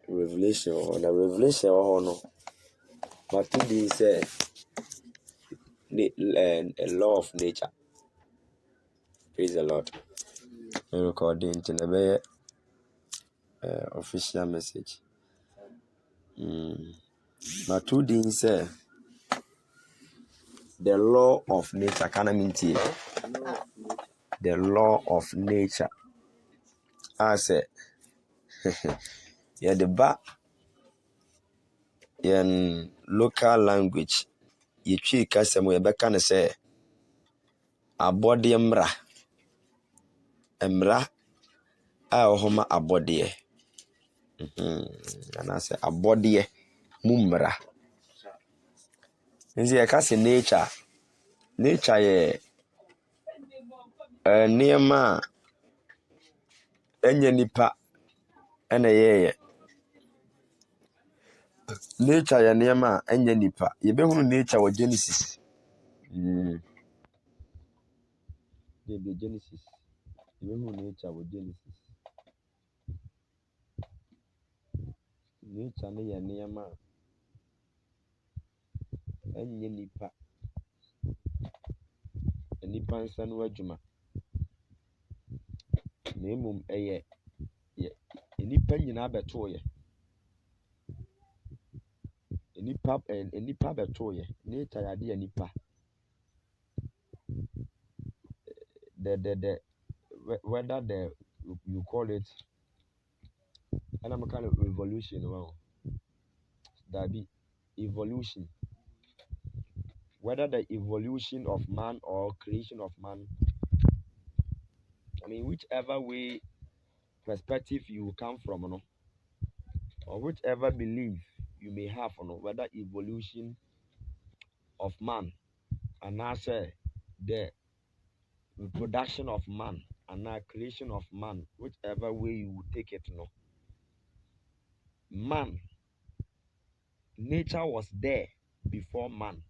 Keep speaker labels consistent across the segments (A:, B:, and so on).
A: revelation or the revelation or no. But today say a law of nature. Praise the Lord. Recording to the official message. But today say the law of nature. Can I mean to the law of nature? I say, yeah, the back in local language. You treat custom we can say a body emra a homa a body. And I say a body mumra. Nzi ya kasi nature. Nature ye niyama enye nipa ene ye. Nature ye niyama enye nipa. Yebe hunu nature wa Genesis. Yebe Genesis. Yebe hunu nature wa Genesis. Nature ne ye niyama enye nipa. Nipa nsanu wajuma. Nemum eye nipa nyina beto ye. Nipa beto ye. Nature ya de nipa. Whether you call it and I'm kind of evolution, well, that be evolution. Whether the evolution of man or creation of man, I mean, whichever way perspective you come from, no, or whichever belief you may have, no, whether evolution of man and now say the reproduction of man and now creation of man, whichever way you take it, no, man, nature was there before man,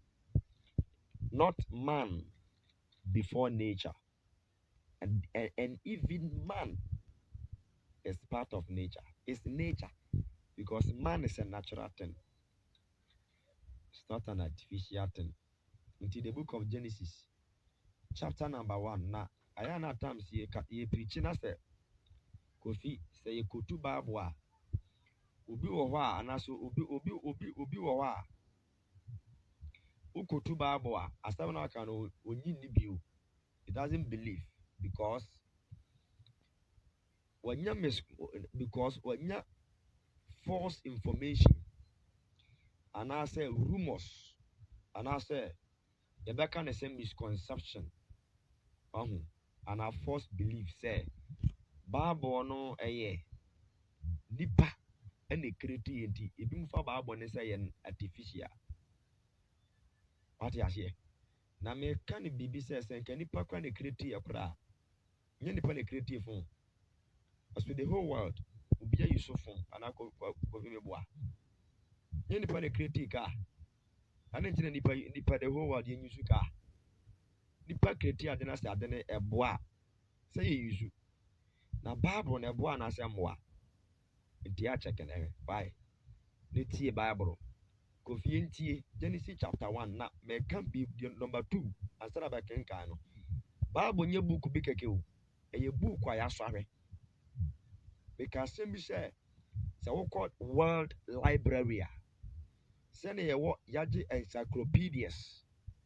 A: not man before nature. And even man is part of nature. It's nature because man is a natural thing. It's not an artificial thing. Into the book of Genesis, chapter number 1. Now, I am at times ye preaching as a Kofi say you could do babwa. Ubi wa and also ubi wa. Ukutu babwa. As I can only it doesn't believe because when you false information and I say rumors and I say you can say misconception and a false belief say Bible no nipa and a creativity even for Bible ne say an artificial what you here na me can bibi says and can nipa can creative akra nipa ne creative as with the whole world obi use phone and I go boa nipa ne creative ka and nipa the whole world use ka nipa creative adena say adena eboa say you use na Bible na eboa na say moa ntia check and why netie Bible Kofi ntie Genesis chapter 1 na me can be number 2 asara ba kenkan no Bible nye book bi keke o eye book kwa ya sware because some say we call world library say na ye wo yaje encyclopedias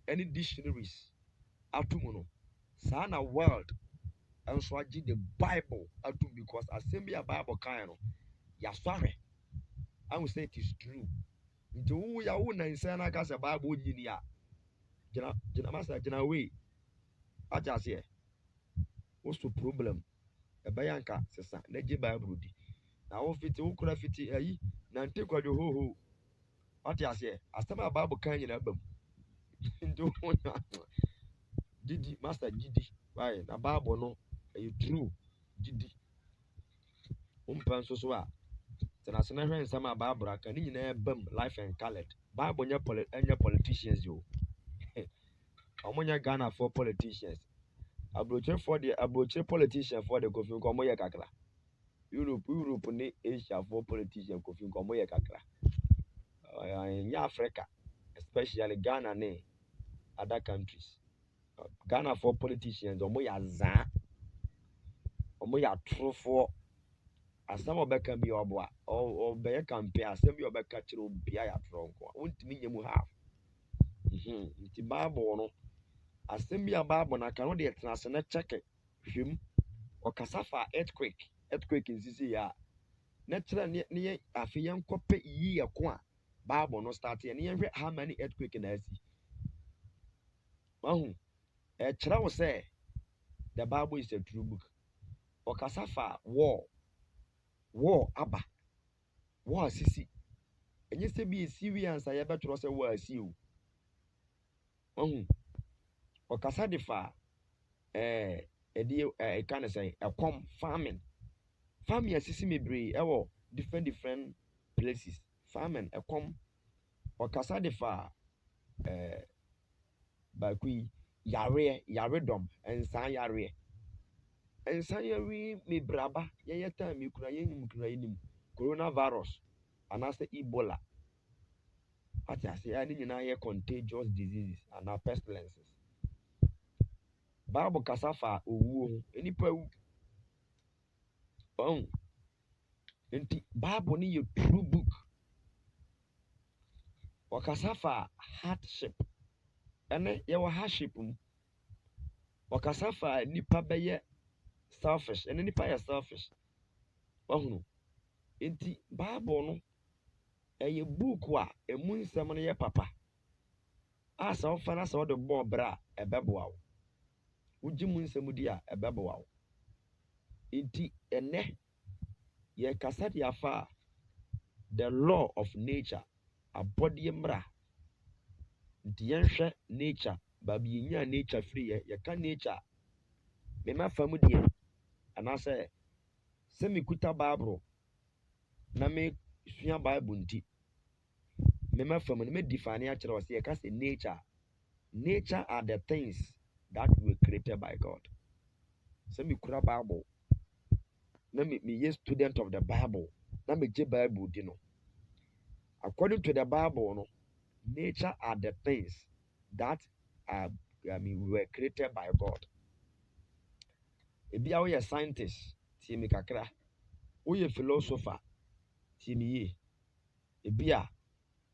A: any dictionaries atumu no sa na world and so agi the Bible atum because assembly a Bible kan no ya sware I will say it is true nti wo ya wo nan say na ka say Bible nyini a jina masa jina we aja say what's the problem ebayanka sesa na je Bible di na wo fiti wo kura fiti ayi na nte kwadwo ho what you say asema Bible kan nyina bam nti wo didi master didi why na Bible no e true didi umpan so a tena sena hwen sama Bible aka ni nyina bam life and colored Bible nya politicians yo omonya Ghana for politicians abroche politician for the Kofi ko moye kakra Europe ne Asia for politician kofi nkomo ye kakra. In Africa, especially Ghana ne other countries. Ghana for politicians omo ya za, omo ya trufo. Asam obeka bi oboa, or be campaign asem bi obeka kire obi ya tronko. Wontimi nyemu half. Nti Bible no asem bi a Bible na kan de tenase na check hwem. Okasa fa earthquake nsisi ya. Na kire ne afi yenkope yi yeko a Bible no start ye ne yenhwe how many earthquake na asi. Wahu e kire wo say the Bible is a true book. Okasa fa war aba. War asisi. Enye se bi Syrians a yebetro se war asi o. Wahu okasa de fa e kan say ekom farming asisi mebre ewo different places. Farming ekom okasa de fa bakui yaredom ensan yare mebraba ye time mikura yenim coronavirus anase Ebola. What I say any na contagious diseases and pestilences. Bible kasa fa owuo enipa wu. Enti Bible ni your true book. Wakasa fa hardship. Ene ye wa hardship mu. Wakasa fa nipa beye selfish. Ene nipa ye selfish. Wahunu. Enti Bible no eye book a emu nsem no ye papa. Asa wo fa na sa wo de bo bra ebeboa wo. Uji mu nsem di a ebeboa wo. Enti ene ye kasa dia fa the law of nature abodi mra. Nti yenhwe nature babi yenya nature free ye ka nature me ma famu die anase se me kuta Bible na me sua Bible nti me ma famu me define a kire o se ye ka se nature are the things that were created by God. Se me kura Bible na me ye student of the Bible na me je Bible di no. According to the Bible no, nature are the things that were created by God. Ebi a we scientist, tie me kakra. We philosopher, tie me ye. Ebi a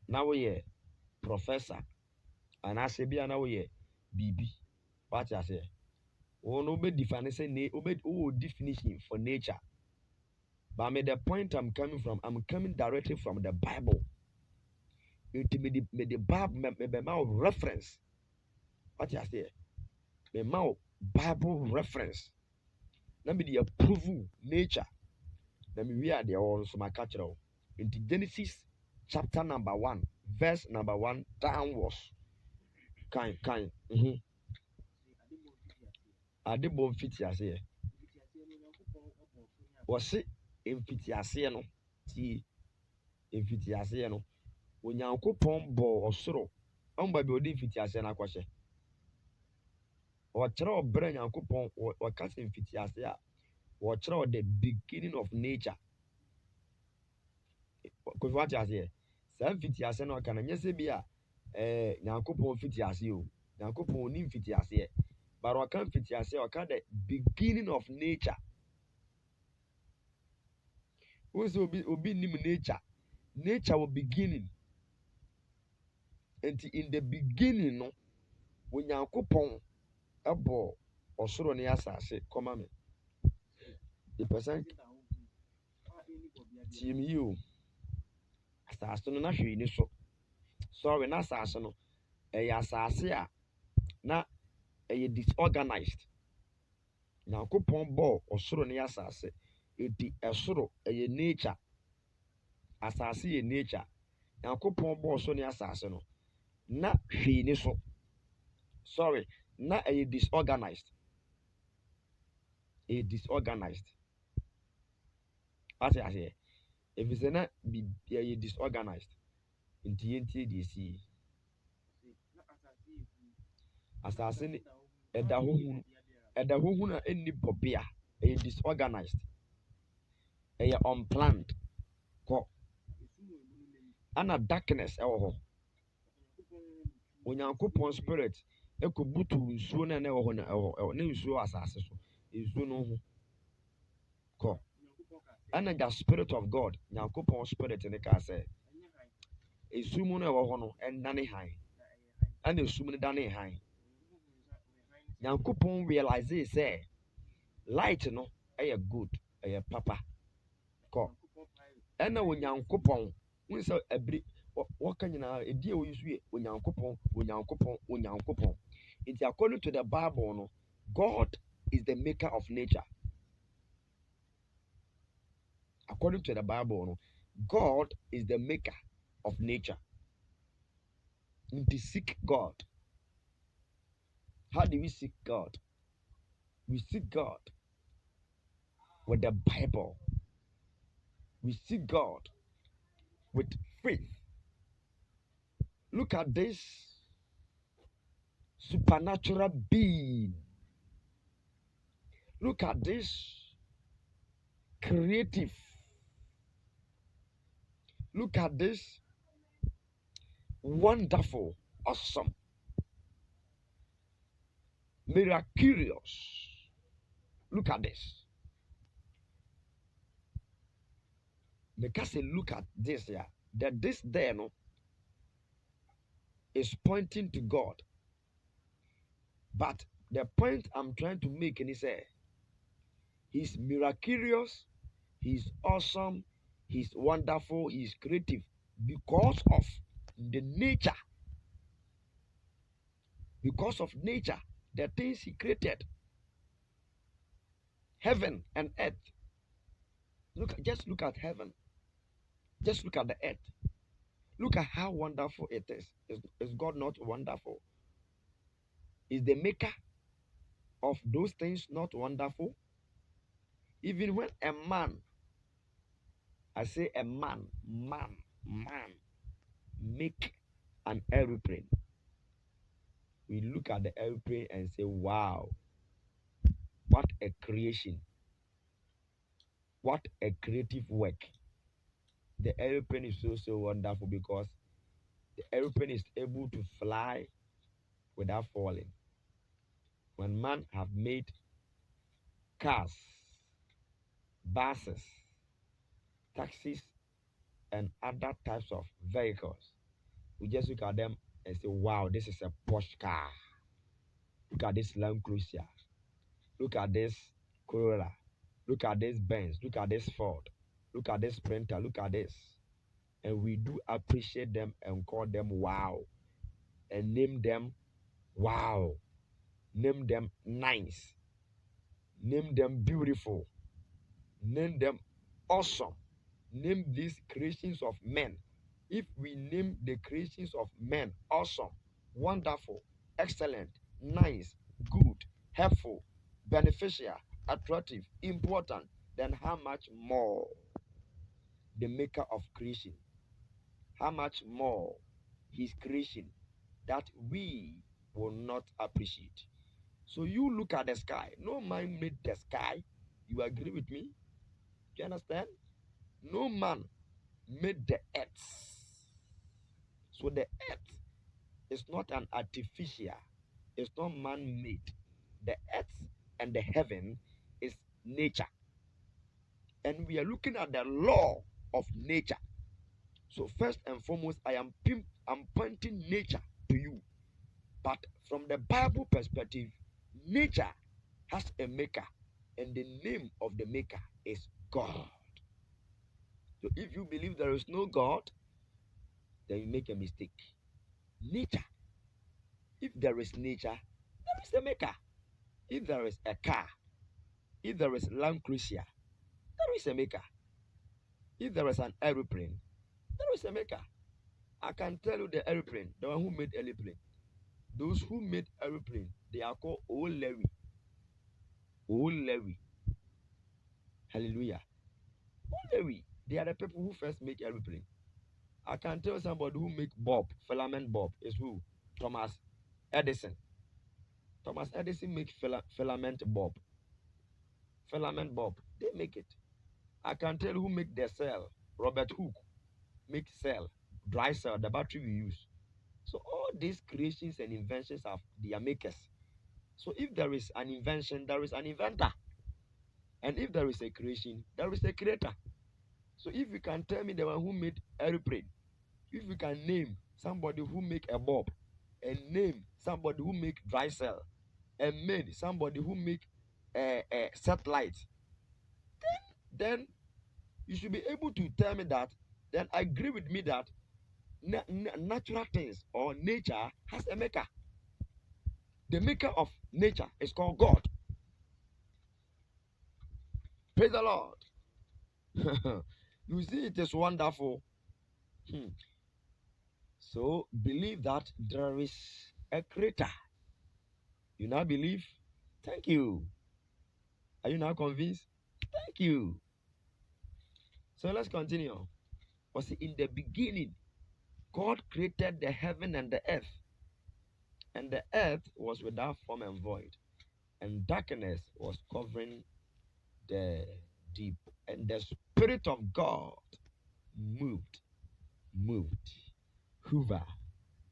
A: na we professor, and as ebi a na we BB. What I say? We no be define say definition for nature. But the point I'm coming directly from the Bible. It me the Bible me reference. What I say? Me Bible reference. Let me the approval nature. Let me read the also my cultural. Into Genesis chapter number 1, verse number 1 downwards. Kind. Ade bon fiti ase. Was it in fiti ase no? Ti in fiti ase no. Onyankopon bo osoro. Amba bi odi fiti ase na kwahye. O kire obere Nyankopon o kase in fiti ase a. O kire the beginning of nature. Ko what you say? Sam fiti ase no kana nyese bi a Nyankopon fiti ase o. Nyankopon ni fiti ase. But o kan fiti ase o ka the beginning of nature. Who's obi nim nature? Nature will beginning. And in the beginning no when Nyankopon abo osoro ne asase koma me. The person team you asase no na hwe ni so. Sorry na asase no asase a na disorganized. Nyankopon bo osoro ne asase edi esoro nature. Asase ye nature. Nyankopon bo osoro ne asase no na hwe ni so. Sorry, na disorganized. Disorganized. What I say? If it's not be disorganized, inti di si. Asase eda hohun na eni bobia disorganized. unplanned. Ko. Ana darkness ɛwɔ hɔ. Onyankopɔn spirit ekobutu nsuo na ɛwɔ hɔ na ɛwɔ ne nsuo asase so. Nsuo no ho. Ko. Ana the spirit of God, Nyankopɔn spirit ne ka sɛ esumu no ɛwɔ hɔ no ɛndane han. Ana esumu no dane han. Nyankopɔn realize sɛ light no ɛyɛ good, ɛyɛ papa. Ko. Ɛna Onyankopɔn unsa abri wɔka nyinaa edi a wɔyi so yɛ Onyankopɔn. It's according to the Bible no, God is the maker of nature. According to the Bible no, God is the maker of nature. To seek God. How do we seek God? We seek God with the Bible. We seek God with faith. Look at this supernatural being. Look at this creative. Look at this wonderful, awesome, miraculous. Look at this. Because look at this, yeah. That this there no is pointing to God. But the point I'm trying to make is he's miraculous, he's awesome, he's wonderful, he's creative because of the nature. Because of nature, the things he created. Heaven and earth. Just look at heaven. Just look at the earth. Look at how wonderful it is. Is God not wonderful? Is the maker of those things not wonderful? Even when a man, I say a man, make an aeroplane. We look at the aeroplane and say, wow, what a creation. What a creative work. The aeroplane is so wonderful because the aeroplane is able to fly without falling. When man have made cars, buses, taxis, and other types of vehicles, we just look at them and say, wow, this is a Porsche car. Look at this Land Cruiser. Look at this Corolla. Look at this Benz. Look at this Ford. Look at this Sprinter. Look at this. And we do appreciate them and call them wow. And name them wow. Name them nice. Name them beautiful. Name them awesome. Name these creations of men. If we name the creations of men awesome, wonderful, excellent, nice, good, helpful, beneficial, attractive, important, then how much more the maker of creation? How much more his creation that we will not appreciate? So you look at the sky. No man made the sky. You agree with me? Do you understand? No man made the earth. So the earth is not an artificial. It's not man-made. The earth and the heaven is nature. And we are looking at the law of nature. So first and foremost, I'm pointing nature to you. But from the Bible perspective, nature has a maker. And the name of the maker is God. So if you believe there is no God, then you make a mistake. Nature. If there is nature, there is a maker. If there is a car, if there is Land Cruiser, there is a maker. If there is an aeroplane, there is a maker. I can tell you the aeroplane, the one who made aeroplane. Those who made aeroplane, they are called Old Larry. Old Larry. Hallelujah. Old Larry. They are the people who first make aeroplane. I can tell somebody who make bulb, filament bulb, is who? Thomas Edison. Thomas Edison make filament bulb. Filament bulb. They make it. I can tell who make the cell. Robert Hooke make cell, dry cell, the battery we use. So all these creations and inventions have their makers. So if there is an invention, there is an inventor. And if there is a creation, there is a creator. So if you can tell me the one who made aeroplane, if you can name somebody who make a bulb, and name somebody who make dry cell, and made somebody who make a satellite, then you should be able to tell me that. Then agree with me that natural things or nature has a maker. The maker of nature is called God. Praise the Lord. You see, it is wonderful. So believe that there is a creator. You now believe? Thank you. Are you now convinced? Thank you. So let's continue. Was in the beginning, God created the heaven and the earth. And the earth was without form and void, and darkness was covering the deep. And the Spirit of God moved, hover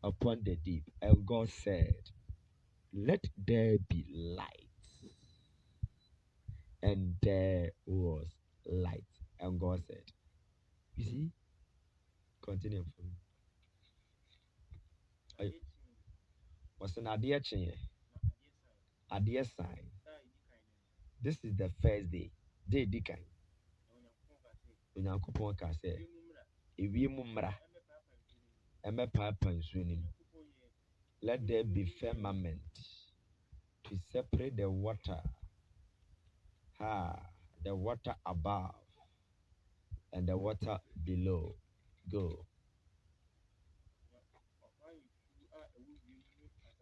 A: upon the deep. And God said, let there be light. And there was light. And God said, you see, continue for me. What's an idea chain? Idea sign. This is the first day. Day dikai. Onyankopon ka say, ewie mu mmra. Eme papa nsuo nim. Let there be firmament to separate the water. The water above and the water below. Go.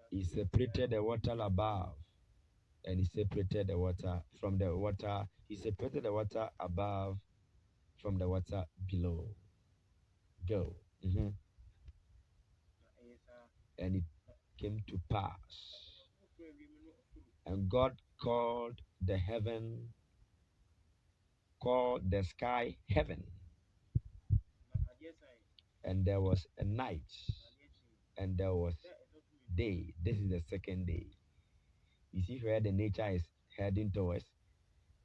A: He separated the water above and he separated the water from the water. He separated the water above from the water below. Go. And it came to pass. And God called the sky heaven. And there was a night. And there was day. This is the second day. You see where the nature is heading towards.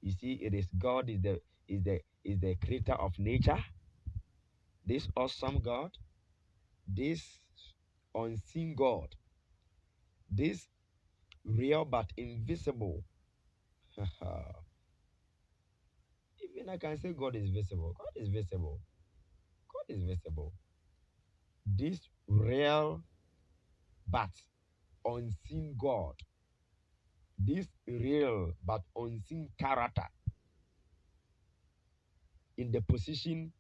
A: You see, it is God is the creator of nature. This awesome God, this unseen God, this real but invisible. Even I can say God is visible. God is visible. God is visible. This real but unseen God, this real but unseen character in the position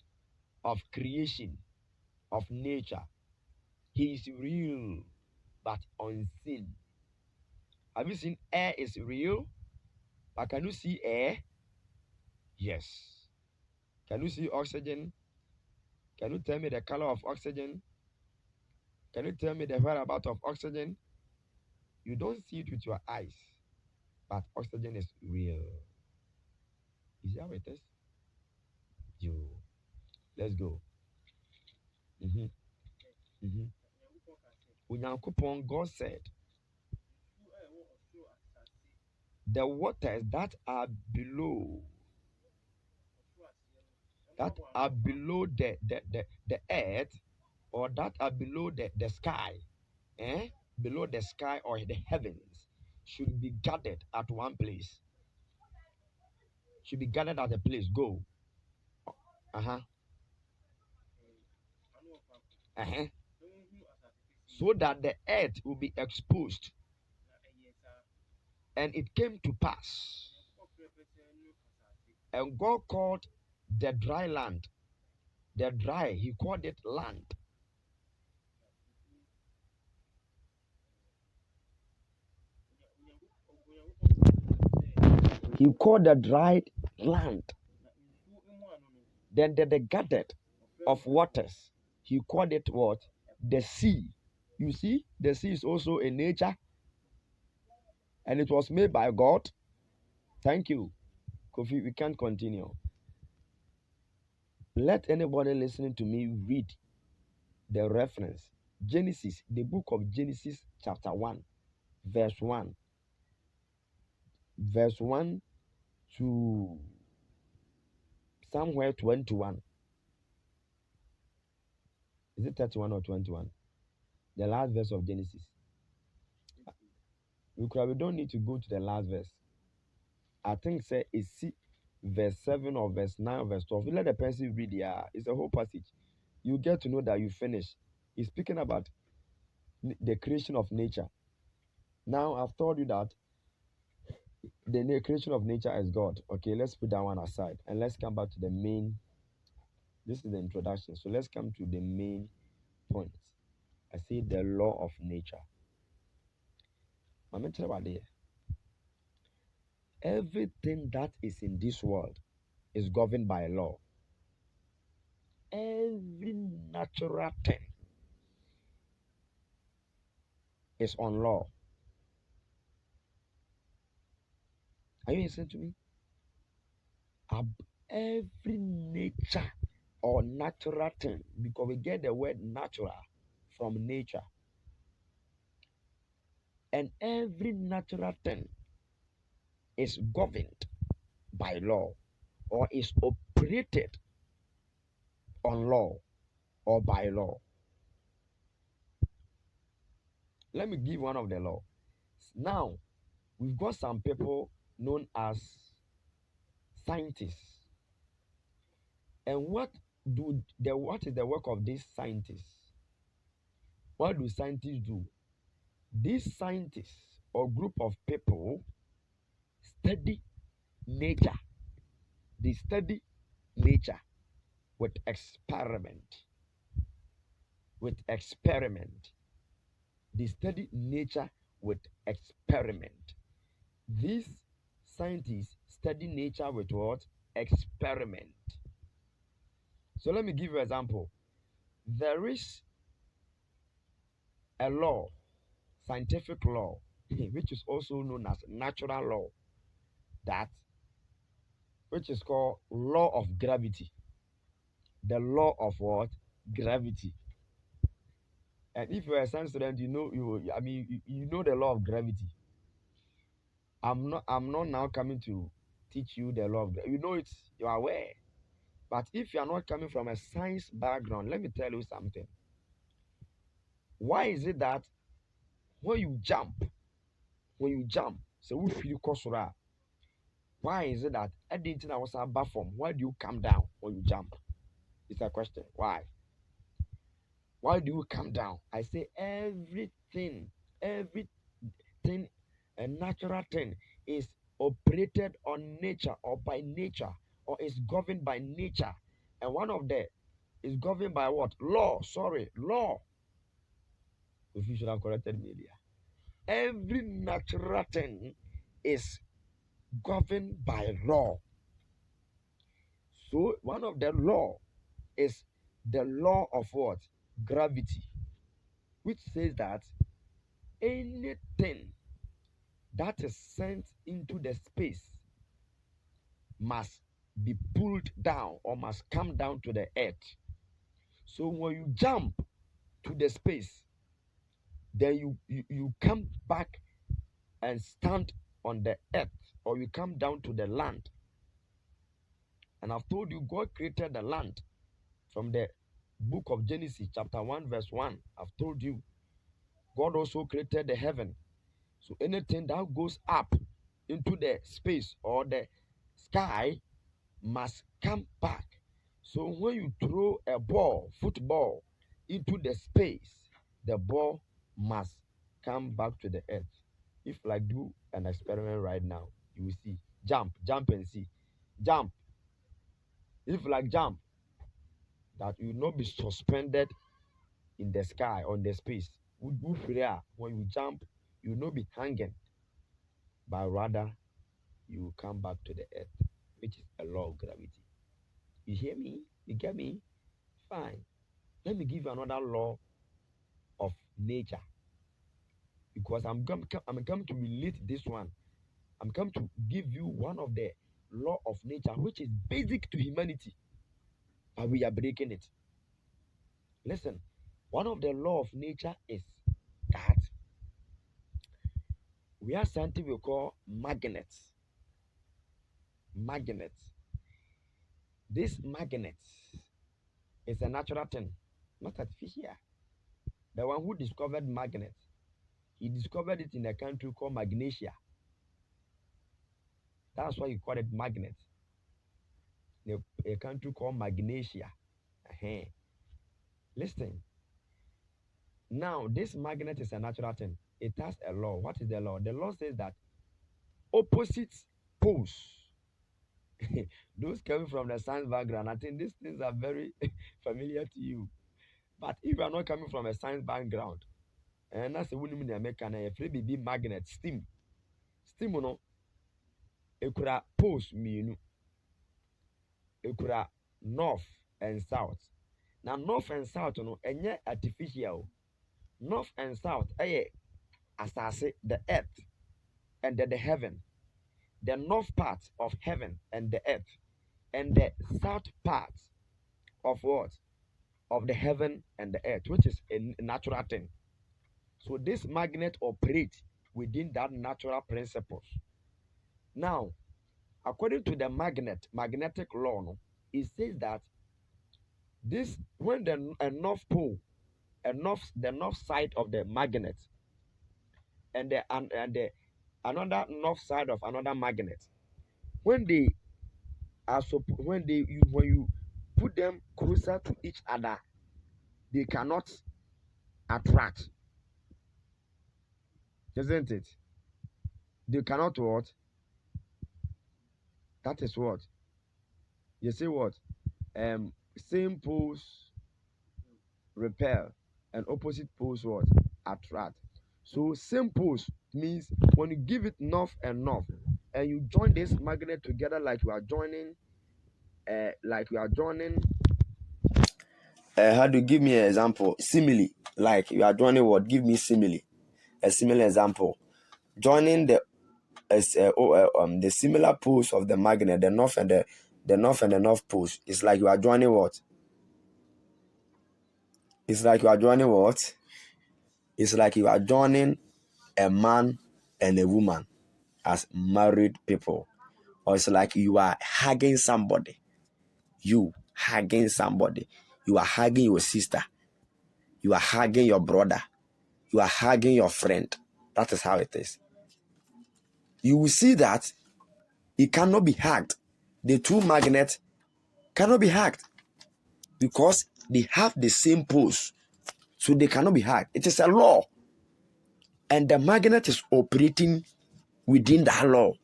A: of creation, of nature. He is real but unseen. Have you seen air is real? But can you see air? Yes. Can you see oxygen? Can you tell me the color of oxygen? Can you tell me the whereabouts of oxygen? You don't see it with your eyes, but oxygen is real. Is that what it is? Let's go. Unyankopon, God said, the waters that are below the earth, or that are below the sky, below the sky or the heavens, should be gathered at one place. Should be gathered at a place. Go. So that the earth will be exposed. And it came to pass. And God called the dry land, he called it land. He called the dry land. Then the gathered of waters, he called it what? The sea. You see, the sea is also a nature. And it was made by God. Thank you. Kofi, we can't continue. Let anybody listening to me read the reference. Genesis, the book of Genesis, chapter 1, verse 1. Verse 1 to somewhere 21. Is it 31 or 21? The last verse of Genesis. We don't need to go to the last verse. I think say it's verse 7 or verse 9 or verse 12. You let the person read it's a whole passage. You get to know that you finish. He's speaking about the creation of nature. Now I've told you that the creation of nature is God. Okay, let's put that one aside and let's come back to the main. This is the introduction. So let's come to the main point. I say the law of nature. Everything that is in this world is governed by law. Every natural thing is on law. Are you listening to me? Every nature or natural thing, because we get the word natural from nature, and every natural thing is governed by law or is operated on law or by law. Let me give one of the law. Now, we've got some people known as scientists. And what is the work of these scientists? What do scientists do? These scientists or group of people study nature. They study nature with experiment. With experiment. They study nature with experiment. These scientists study nature with what? Experiment. So let me give you an example. There is a law, scientific law, which is also known as natural law, that which is called law of gravity. The law of what? Gravity. And if you're a science student, you know you know the law of gravity. I'm not now coming to teach you the law of gravity. You know it, you are aware. But if you are not coming from a science background, let me tell you something. Why is it that when you jump, so we feel kosura? Why is it that anything I was above from? Why do you come down when you jump? It's a question. Why? Why do you come down? I say everything, a natural thing is operated on nature or by nature or is governed by nature. And one of the is governed by what? Law. Sorry, law. If you should have corrected me there. Every natural thing is governed by law. So one of the law is the law of what? Gravity, which says that anything that is sent into the space must be pulled down or must come down to the earth. So when you jump to the space, then you come back and stand on the earth, or you come down to the land. And I've told you, God created the land from the book of Genesis, chapter 1, verse 1. I've told you, God also created the heaven. So anything that goes up into the space or the sky must come back. So when you throw a ball, football, into the space, the ball must come back to the earth. If like do an experiment right now, you will see. Jump and see. Jump. If like jump, that you will not be suspended in the sky, on the space. When you jump, you will not be hanging, but rather you will come back to the earth, which is a law of gravity. You hear me? You get me? Fine. Let me give you another law of nature, because I'm going to relate this one. I'm going to give you one of the law of nature which is basic to humanity. but we are breaking it. Listen, one of the law of nature is that we have something we call magnets. Magnets. This magnet is a natural thing, not artificial. The one who discovered magnet, he discovered it in a country called Magnesia. That's why you call it magnet. A country called Magnesia. Listen. Now, this magnet is a natural thing. It has a law. What is the law? The law says that opposite poles. Those coming from the science background, I think these things are very familiar to you. But if you are not coming from a science background, and that's a woman in America, a free baby magnet, steam, no, it could have poles, it could have north and south. Now, north and south, no, and yet artificial. North and south, as I say, the earth and the heaven. The north part of heaven and the earth, and the south part of what? Of the heaven and the earth, which is a natural thing. So this magnet operates within that natural principles. Now, according to the magnetic law, no, it says that this when the north pole, the north side of the magnet, and the another north side of another magnet, when they are when you put them closer to each other, they cannot attract, isn't it? They cannot what? That is what you say. What? Same poles repel and opposite poles what? Attract. So same poles means when you give it north and north, and you join this magnet together like you are joining how do you give me an example? Simile. Like you are joining what? Give me simile. A similar example. Joining the similar poles of the magnet, the north and the north poles. It's like you are joining what? It's like you are joining what? It's like you are joining a man and a woman as married people. Or it's like you are hugging somebody. You hugging somebody. You are hugging your sister. You are hugging your brother. You are hugging your friend. That is how it is. You will see that it cannot be hugged. The two magnets cannot be hugged because they have the same poles. So they cannot be hugged. It is a law. And the magnet is operating within that law.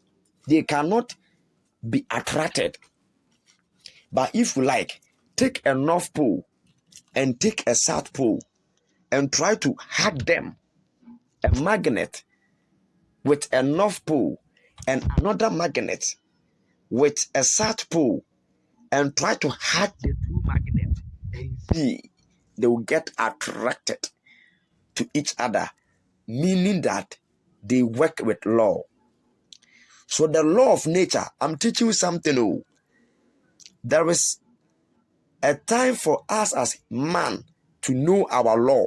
A: They cannot be attracted. But if you like, take a north pole and take a south pole and try to hug them. A magnet with a north pole and another magnet with a south pole, and try to hug the two magnets and see they will get attracted to each other, meaning that they work with law. So the law of nature, I'm teaching you something. Oh, there is a time for us as man to know our law.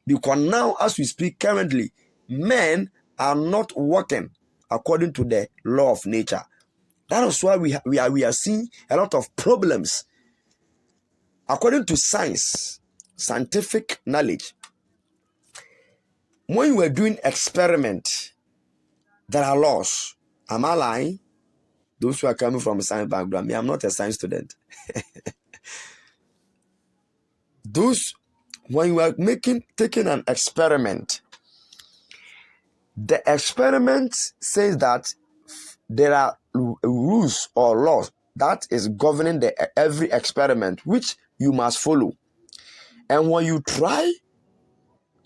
A: Because now, as we speak currently, men are not working according to the law of nature. That is why we are seeing a lot of problems. According to science, scientific knowledge, when you are doing experiment, there are laws. Am I lying? Those who are coming from a science background, I'm not a science student. When you are taking an experiment, the experiment says that there are rules or laws that is governing every experiment, which you must follow. And when you try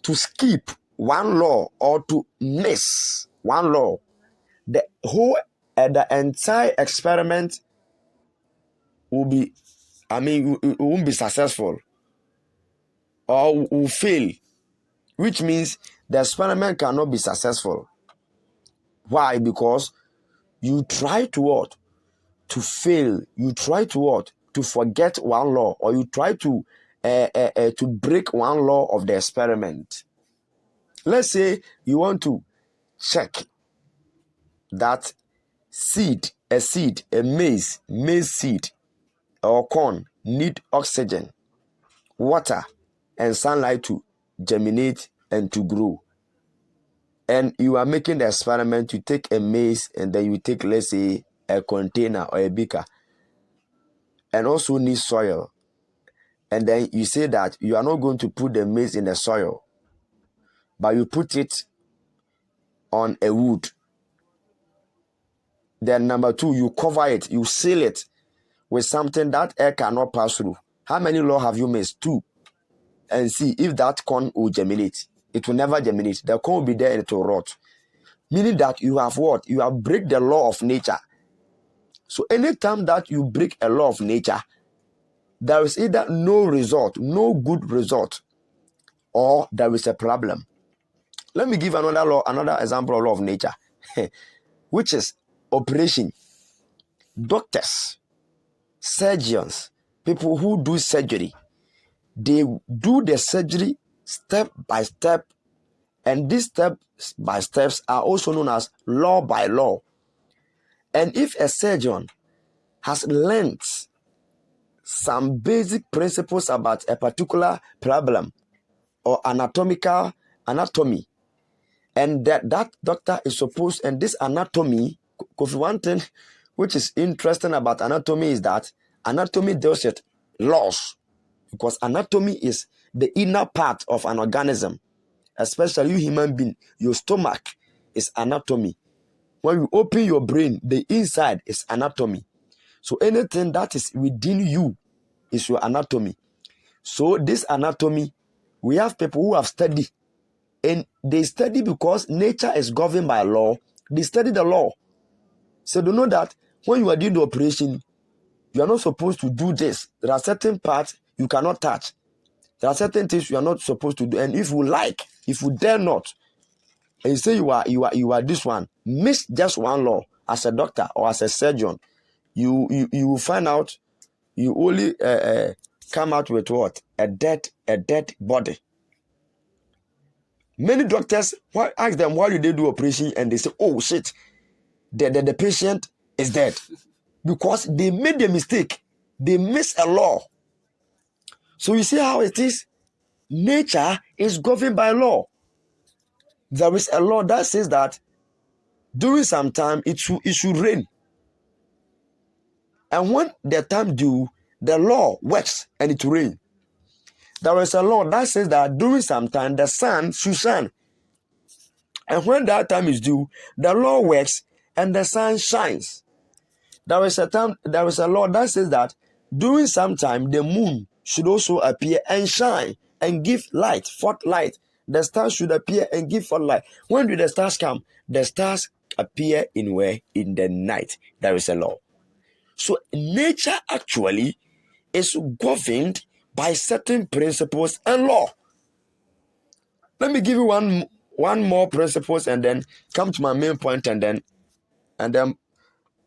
A: to skip one law or to miss one law, the entire experiment won't be successful or will fail, which means the experiment cannot be successful. Why? Because you try to what? To fail. You try to what?
B: to forget one law, or you try to break one law of the experiment. Let's say you want to check that a maize seed or corn need oxygen, water, and sunlight to germinate and to grow. And you are making the experiment, you take a maize and then you take, let's say, a container or a beaker, and also need soil. And then you say that you are not going to put the maize in the soil, but you put it on a wood. Then number two, you cover it, you seal it with something that air cannot pass through. How many laws have you missed? 2. And see if that corn will germinate. It will never germinate. The corn will be there and it will rot. Meaning that you have what? You have break the law of nature. So anytime that you break a law of nature, there is either no result, no good result, or there is a problem. Let me give another example of law of nature, which is operation. Doctors, surgeons, people who do surgery, they do the surgery step by step, and these step by steps are also known as law by law. And if a surgeon has learned some basic principles about a particular problem or anatomy, and that doctor is supposed, and this anatomy, because one thing which is interesting about anatomy is that anatomy deals with laws, because anatomy is the inner part of an organism, especially you human being. Your stomach is anatomy. When you open your brain, the inside is anatomy. So anything that is within you is your anatomy. So this anatomy, we have people who have studied, and they study because nature is governed by law. They study the law. So they know that when you are doing the operation, you are not supposed to do this. There are certain parts you cannot touch. There are certain things you are not supposed to do. And if you dare not, and you say you are this one, miss just one law as a doctor or as a surgeon, you will find out you only come out with what? A dead body. Many doctors ask them why do they do operation, and they say, oh shit, the patient is dead, because they made the mistake. They missed a law. So you see how it is. Nature is governed by law. There is a law that says that during some time it should rain. And when the time due, the law works and it rains. There is a law that says that during some time the sun should shine. And when that time is due, the law works and the sun shines. There is a law that says that during some time the moon should also appear and shine and give light, forth light. The stars should appear and give forth light. When do the stars come? The stars appear in where? In the night. There is a law. So nature actually is governed by certain principles and law. Let me give you one more principles and then come to my main point and then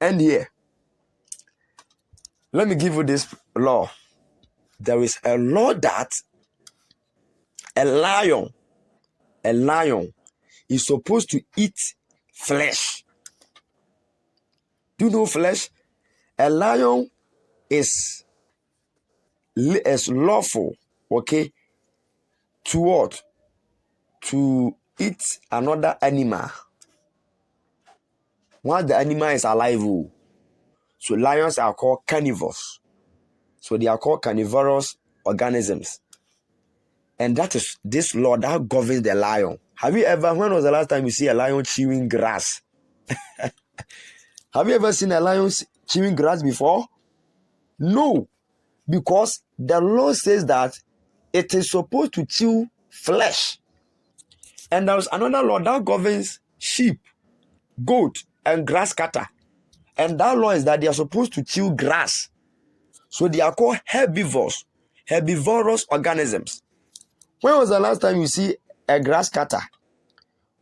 B: end here. Let me give you this law. There is a law that a lion is supposed to eat flesh. Do you know flesh? A lion is lawful, okay, to what? To eat another animal once the animal is alive. So lions are called carnivores. So they are called carnivorous organisms. And that is this law that governs the lion. When was the last time you see a lion chewing grass? Have you ever seen a lion chewing grass before? No, because the law says that it is supposed to chew flesh. And there's another law that governs sheep, goat, and grass cutter. And that law is that they are supposed to chew grass. So they are called herbivores, herbivorous organisms. When was the last time you see a grass cutter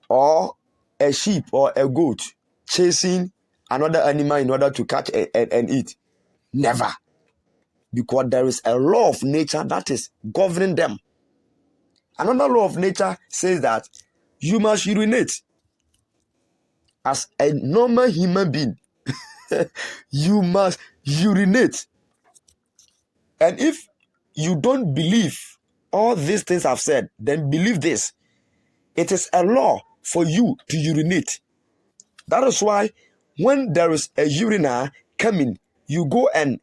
B: or a sheep or a goat chasing another animal in order to catch and eat? Never. because there is a law of nature that is governing them. Another law of nature says that you must urinate. As a normal human being, you must urinate. And if you don't believe all these things I've said, then believe this. It is a law for you to urinate. That is why when there is a urine coming, you go and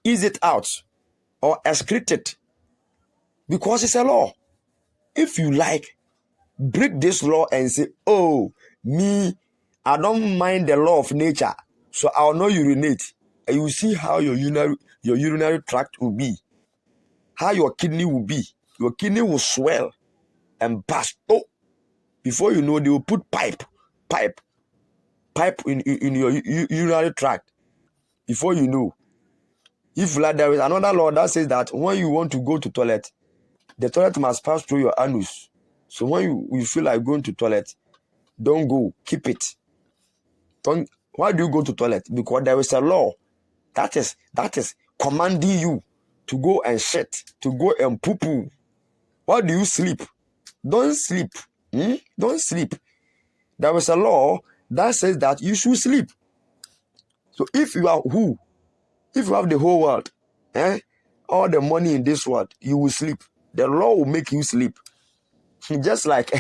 B: ease it out or excrete it, because it's a law. If you like, break this law and say, oh, me, I don't mind the law of nature, so I'll not urinate. And you see how your urinary tract will be, how your kidney will be. Your kidney will swell and burst. Oh, before you know, they will put pipe in your urinary tract. Before you know, if like there is another law that says that when you want to go to toilet, the toilet must pass through your anus. So when you feel like going to toilet, don't go. Keep it. Don't. Why do you go to toilet? Because there is a law that is commanding you to go and shit, to go and poo-poo. Why do you sleep? Don't sleep. Don't sleep. There is a law that says that you should sleep. So if you have the whole world, all the money in this world, you will sleep. The law will make you sleep. Just like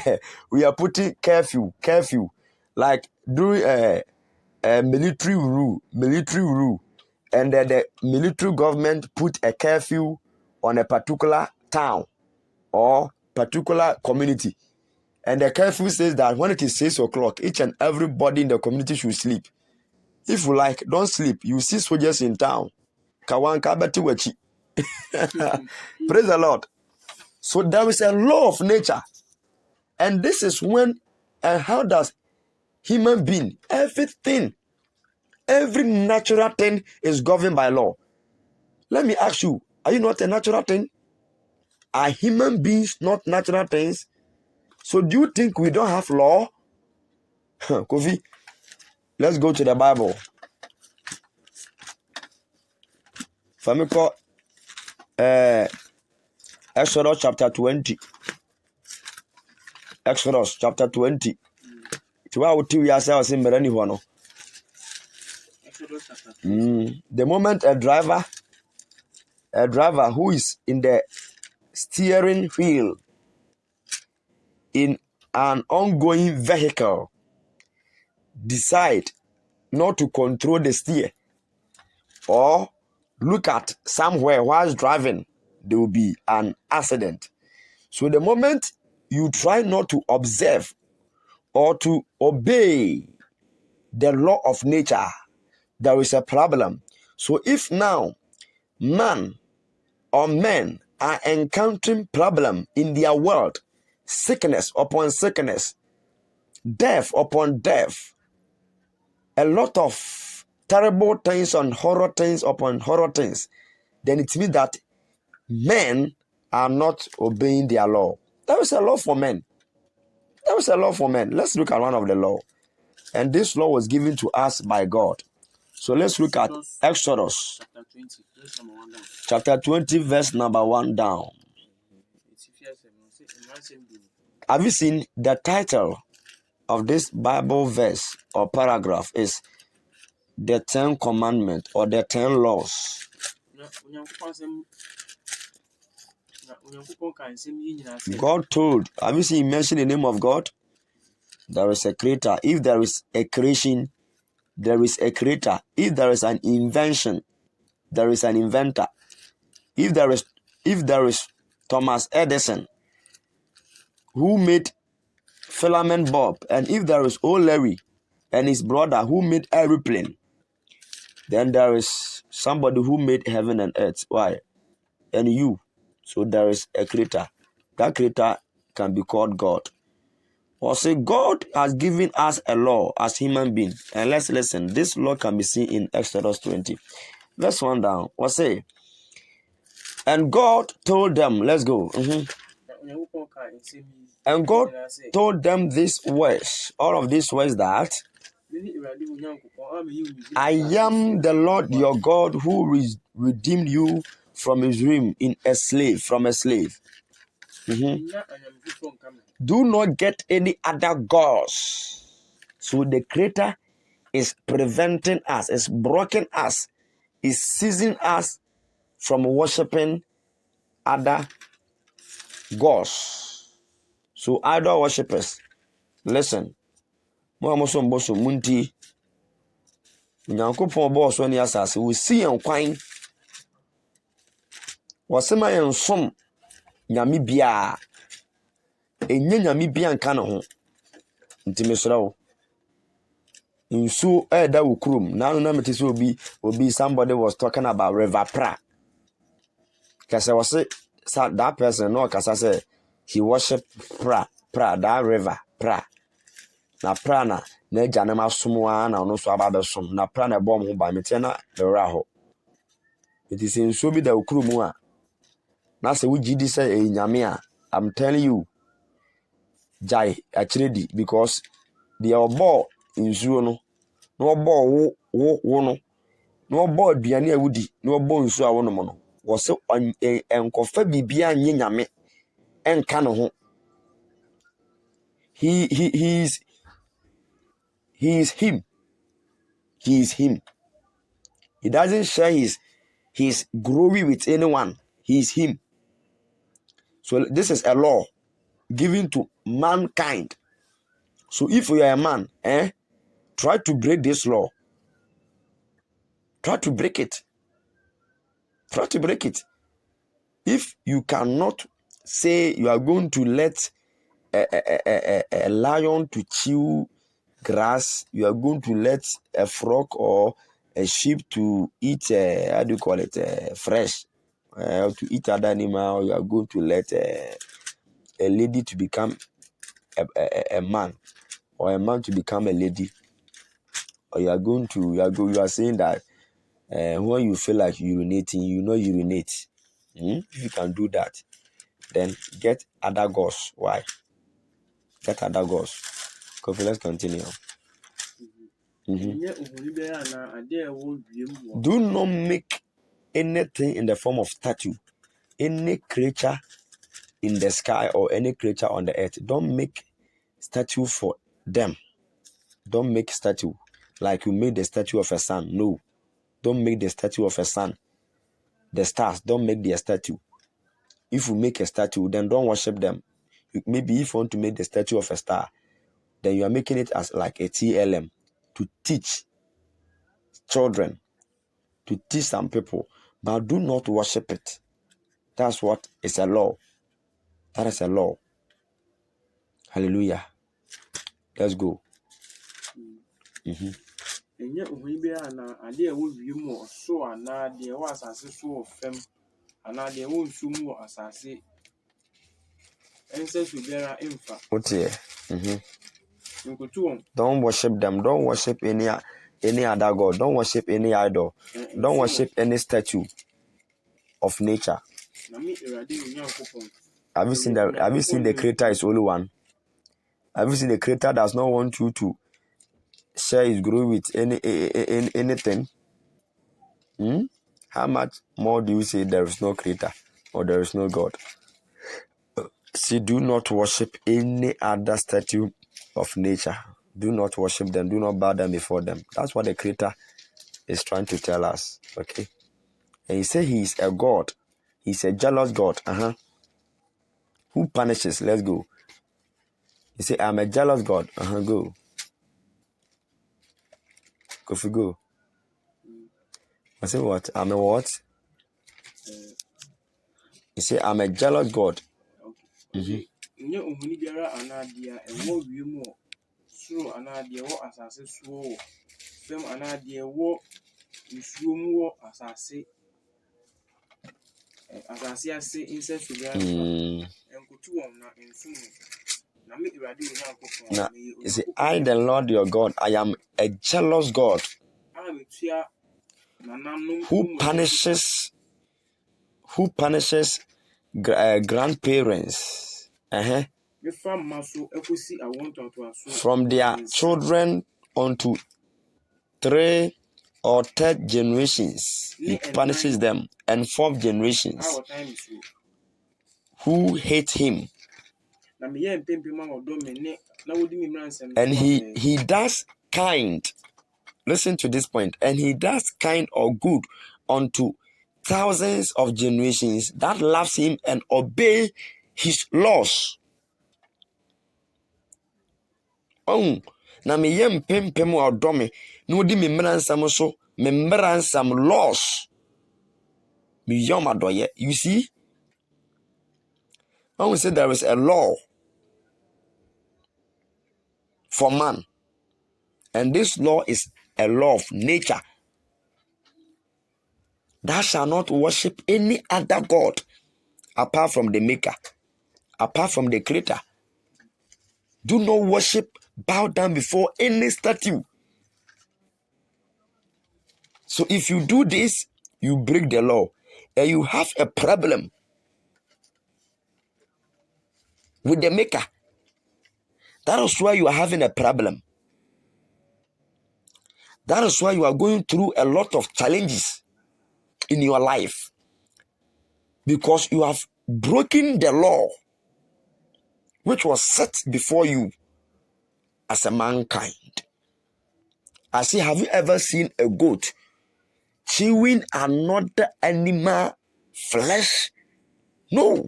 B: we are putting curfew, like during military rule, and the military government put a curfew on a particular town or particular community. And the curfew says that when it is 6 o'clock, each and everybody in the community should sleep. If you like, don't sleep. You see soldiers in town. Kawanka beti wachi. Praise the Lord. So there is a law of nature. And this is when and how does human being, everything, every natural thing is governed by law. Let me ask you, are you not a natural thing? Are human beings not natural things? So do you think we don't have law? Kofi, let's go to the Bible. Famiko, Exodus chapter 20. Exodus chapter 20. The moment a driver who is in the steering wheel in an ongoing vehicle decide not to control the steer or look at somewhere while driving, there will be an accident. So the moment you try not to observe or to obey the law of nature, there is a problem. So if now man or men are encountering problem in their world, sickness upon sickness, death upon death, a lot of terrible things and horror things upon horror things, then it means that men are not obeying their law. There is a law for men. There is a law for men. Let's look at one of the law. And this law was given to us by God. So let's look at Exodus chapter 20, verse number 1 down. Have you seen the title of this Bible verse or paragraph is the 10 commandments or the 10 laws? God told, have you seen mention the name of God? There is a creator. If there is a creation, there is a creator. If there is an invention, there is an inventor. If there is Thomas Edison, who made filament bulb, and if there is old Larry and his brother who made aeroplane, then there is somebody who made heaven and earth. Why? And you. So there is a creator. That creator can be called God. Or say God has given us a law as human beings. And let's listen. This law can be seen in Exodus 20. Verse 1 down. Or say, and God told them, let's go. And God told them these words, all of these words that I am the Lord your God who redeemed you from Israel from a slave. Do not get any other gods. So the Creator is preventing us, is blocking us, is seizing us from worshiping other gods. So idol worshippers, listen. Mo amoso mboso munti. Nyankopon bo so ne asase wo si en kwan. Wo sema en som nyame bia. Enye nyame bia nka ne ho. Nti mesra wo. Nsu da wo kurom. Na no mete so obi somebody was talking about river pra. Kase was that person no kasa say he worship pra that river pra. Na pra na eja na masom a na ono so aba besom na pra na bom ho ba mete na lewra ho. It is nsu bi da wo kurom a na se wo gidi say nyame a I'm telling you jai achiredi because the obo nsuo no na obo wo no na obo aduane a wudi na obo nsuo a wo no mo no wo se enkofa bibia nye nyame enka no ho he is him. He is him. He doesn't share his glory with anyone. He is him. So this is a law given to mankind. So if you are a man, try to break this law. Try to break it. Try to break it. If you cannot say you are going to let a lion to chew grass, you are going to let a frog or a sheep to eat, how do you call it, fresh, to eat other animal, you are going to let a lady to become a man, or a man to become a lady, or you are saying that when you feel like urinating, you know urinate. If you can do that, then get other gods. Why? Get other gods. Kofi, let's continue. Do not make anything in the form of statue. Any creature in the sky or any creature on the earth, don't make statue for them. Don't make statue like you made the statue of a sun. No, don't make the statue of a sun. The stars, don't make their statue. If you make a statue, then don't worship them. Maybe if you want to make the statue of a star, then you are making it as like a TLM to teach children, to teach some people, but do not worship it. That's what is a law. That is a law. Hallelujah. Let's go. Don't worship them. Don't worship any other god. Don't worship any idol. Don't worship any statue of nature. Have you seen the Creator is only one? Have you seen the Creator does not want you to share his glory with anything? How much more do you say there is no Creator or there is no God? See, do not worship any other statue of nature. Do not worship them. Do not bow down before them. That's what the Creator is trying to tell us. Okay? And he said he is a God. He's a jealous God. Who punishes? Let's go. He said, I'm a jealous God. Go. Go. I said, what? I'm a what? He said, I'm a jealous God. Now, you see, I, the Lord your God, I am a jealous God who punishes grandparents from their children unto 3rd or 3rd generations, he punishes them, and 4th generations who hate him. And he does kind. Listen to this point. And he does kind or good unto thousands of generations that loves him and obey his laws. Oh, na me yem pem or dome, no di me mransam so, me mransam laws. Me yom adoye. You see? I will say there is a law for man. And this law is a law of nature. Thou shalt not worship any other God apart from the maker, apart from the creator. Do not worship, bow down before any statue. So if you do this, you break the law and you have a problem with the maker. That is why you are having a problem. That is why you are going through a lot of challenges in your life, because you have broken the law which was set before you as a mankind. I say, have you ever seen a goat chewing another animal flesh? No.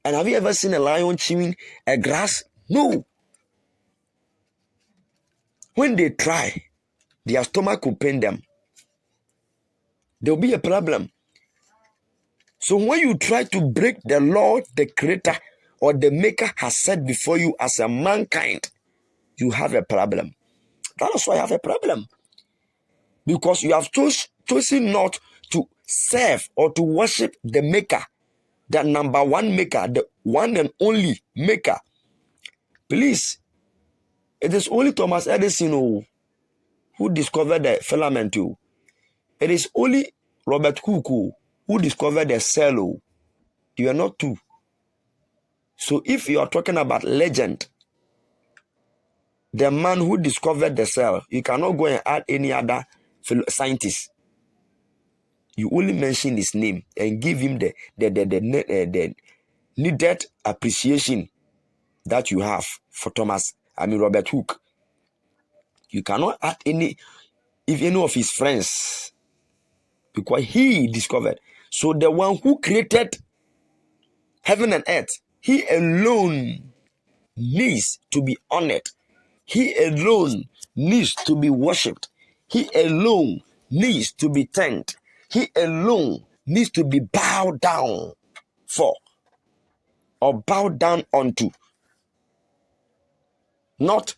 B: And have you ever seen a lion chewing a grass? No. When they try, their stomach will pain them. There will be a problem. So when you try to break the law the creator or the maker has set before you as a mankind, you have a problem. That is why you have a problem. Because you have chosen not to serve or to worship the maker, the number one maker, the one and only maker. Please, it is only Thomas Edison who discovered the filament. It is only Robert Hooke who discovered the cell. You are not two. So if you are talking about legend, the man who discovered the cell, you cannot go and add any other scientist. You only mention his name and give him the needed appreciation that you have for Robert Hooke. You cannot add any of his friends, because he discovered. So the one who created heaven and earth, he alone needs to be honored. He alone needs to be worshipped. He alone needs to be thanked. He alone needs to be bowed down for or bowed down unto. Not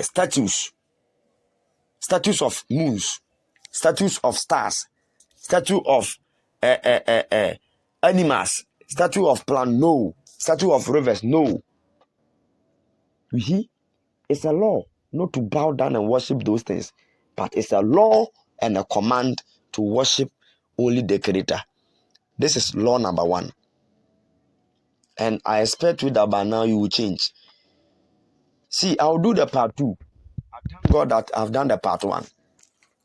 B: statues of moons, statues of stars, statue of animals, statue of plant, no. Statue of rivers, no. You see, it's a law not to bow down and worship those things, but it's a law and a command to worship only the Creator. This is law number 1. And I expect you that by now you will change. See, I'll do the part 2. I thank God that I've done the part 1.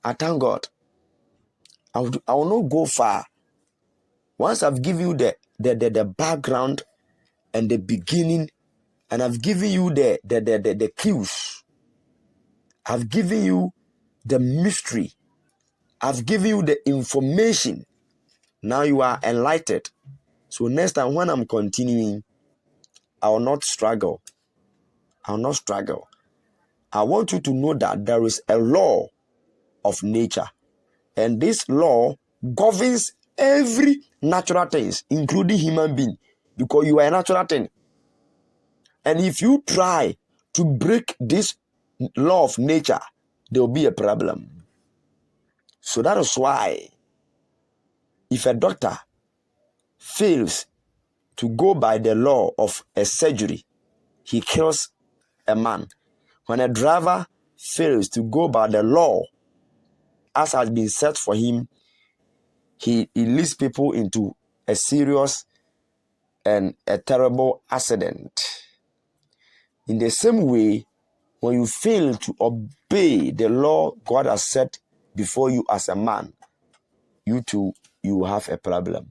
B: I thank God. I will not go far. Once I've given you the background and the beginning, and I've given you the cues, I've given you the mystery, I've given you the information. Now you are enlightened. So next time when I'm continuing, I will not struggle. I will not struggle. I want you to know that there is a law of nature. And this law governs every natural things, including human being, because you are a natural thing. And if you try to break this law of nature, there will be a problem. So that is why if a doctor fails to go by the law of a surgery, he kills a man. When a driver fails to go by the law as has been set for him, he leads people into a serious and a terrible accident. In the same way, When you fail to obey the law God has set before you as a man, you too, you will have a problem.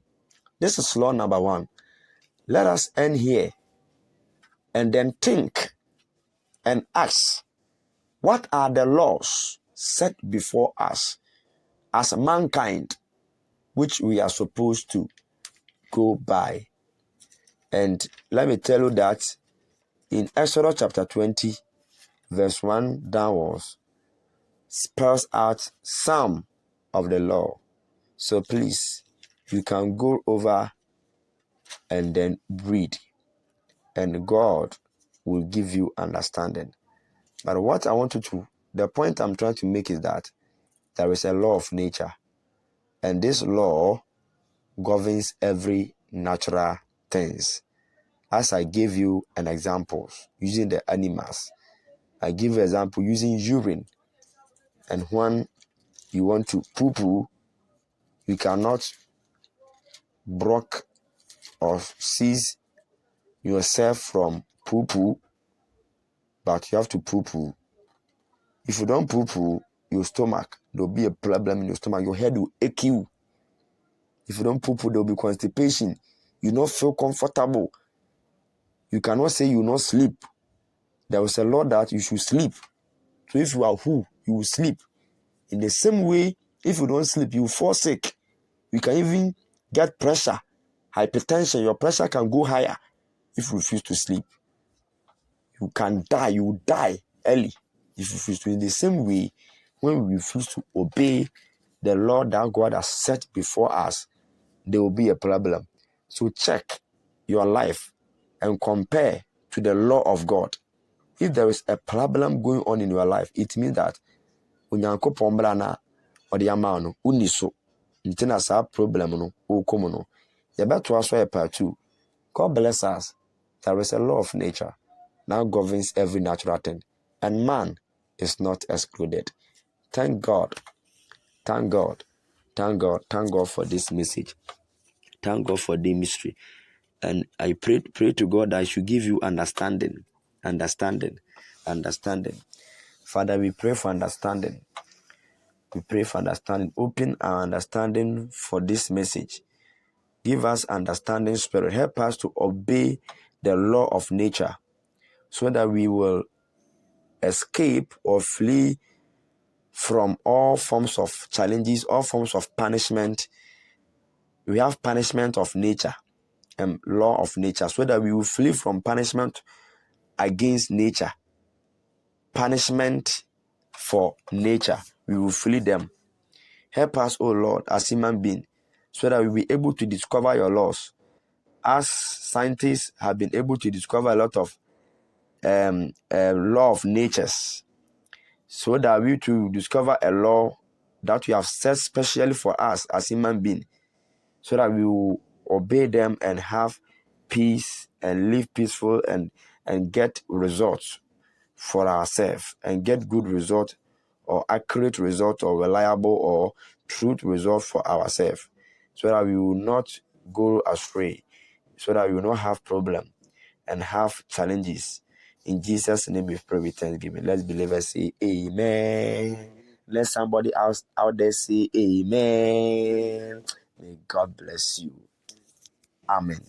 B: This is law number 1. Let us end here and then think and ask, what are the laws set before us as mankind, which we are supposed to go by? And let me tell you that in Exodus chapter 20, verse 1 downwards, spells out some of the law. So please, you can go over and then read, and God will give you understanding. But what I want you to, the point I'm trying to make is that there is a law of nature, and this law governs every natural things. As I gave you an example using the animals, I give an example using urine. And when you want to poo-poo, you cannot block or seize yourself from poo-poo, but you have to poo-poo. If you don't poo-poo, your stomach, there'll be a problem in your stomach. Your head will ache you. If you don't poo-poo, there'll be constipation. You don't feel comfortable. You cannot say you will not sleep. There is a law that you should sleep. So if you are who, you will sleep. In the same way, if you don't sleep, you will fall sick. You can even get pressure, hypertension. Your pressure can go higher if you refuse to sleep. You can die. You will die early if you refuse to. In the same way, when we refuse to obey the law that God has set before us, there will be a problem. So check your life and compare to the law of God. If there is a problem going on in your life, it means that Onyankopɔn bra na ɔde ama no uni so nti na saa problem no okomu no yɛbɛtoa so part 2. God bless us. There is a law of nature that governs every natural thing, and man is not excluded. Thank God. Thank God. Thank God. Thank God for this message. Thank God for the mystery. And I pray to God that I should give you understanding. Father, we pray for understanding. We pray for understanding. Open our understanding for this message. Give us understanding spirit. Help us to obey the law of nature so that we will escape or flee from all forms of challenges, all forms of punishment. We have punishment of nature and law of nature so that we will flee from punishment against nature. Punishment for nature, we will flee them. Help us, O Lord, as human beings, so that we will be able to discover your laws. As scientists have been able to discover a lot of law of natures, so that we to discover a law that we have set specially for us as human beings, so that we will obey them and have peace and live peaceful and get results for ourselves and get good result or accurate result or reliable or truth result for ourselves, so that we will not go astray, so that we will not have problem and have challenges. In Jesus' name we pray with thanksgiving. Let's believers say amen. Let somebody else out there say amen. May God bless you. Amen.